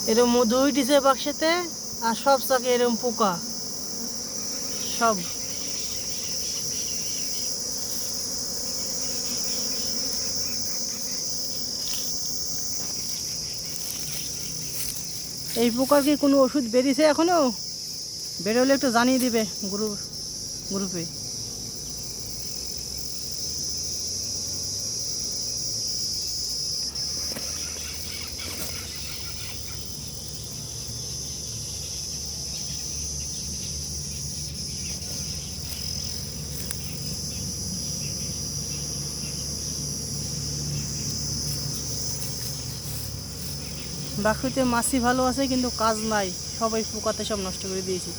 এরকম মধু উঠেছে বাক্সেতে, আর সব চাকে এরকম পোকা সব। এই পোকার কি কোনো ওষুধ বেরিয়েছে এখনো? বেরোলে একটু জানিয়ে দিবে গ্রুপে। বাক্সতে মাছি ভালো আছে কিন্তু কাজ নাই, সবাই পোকাতে সব নষ্ট করে দিয়েছি।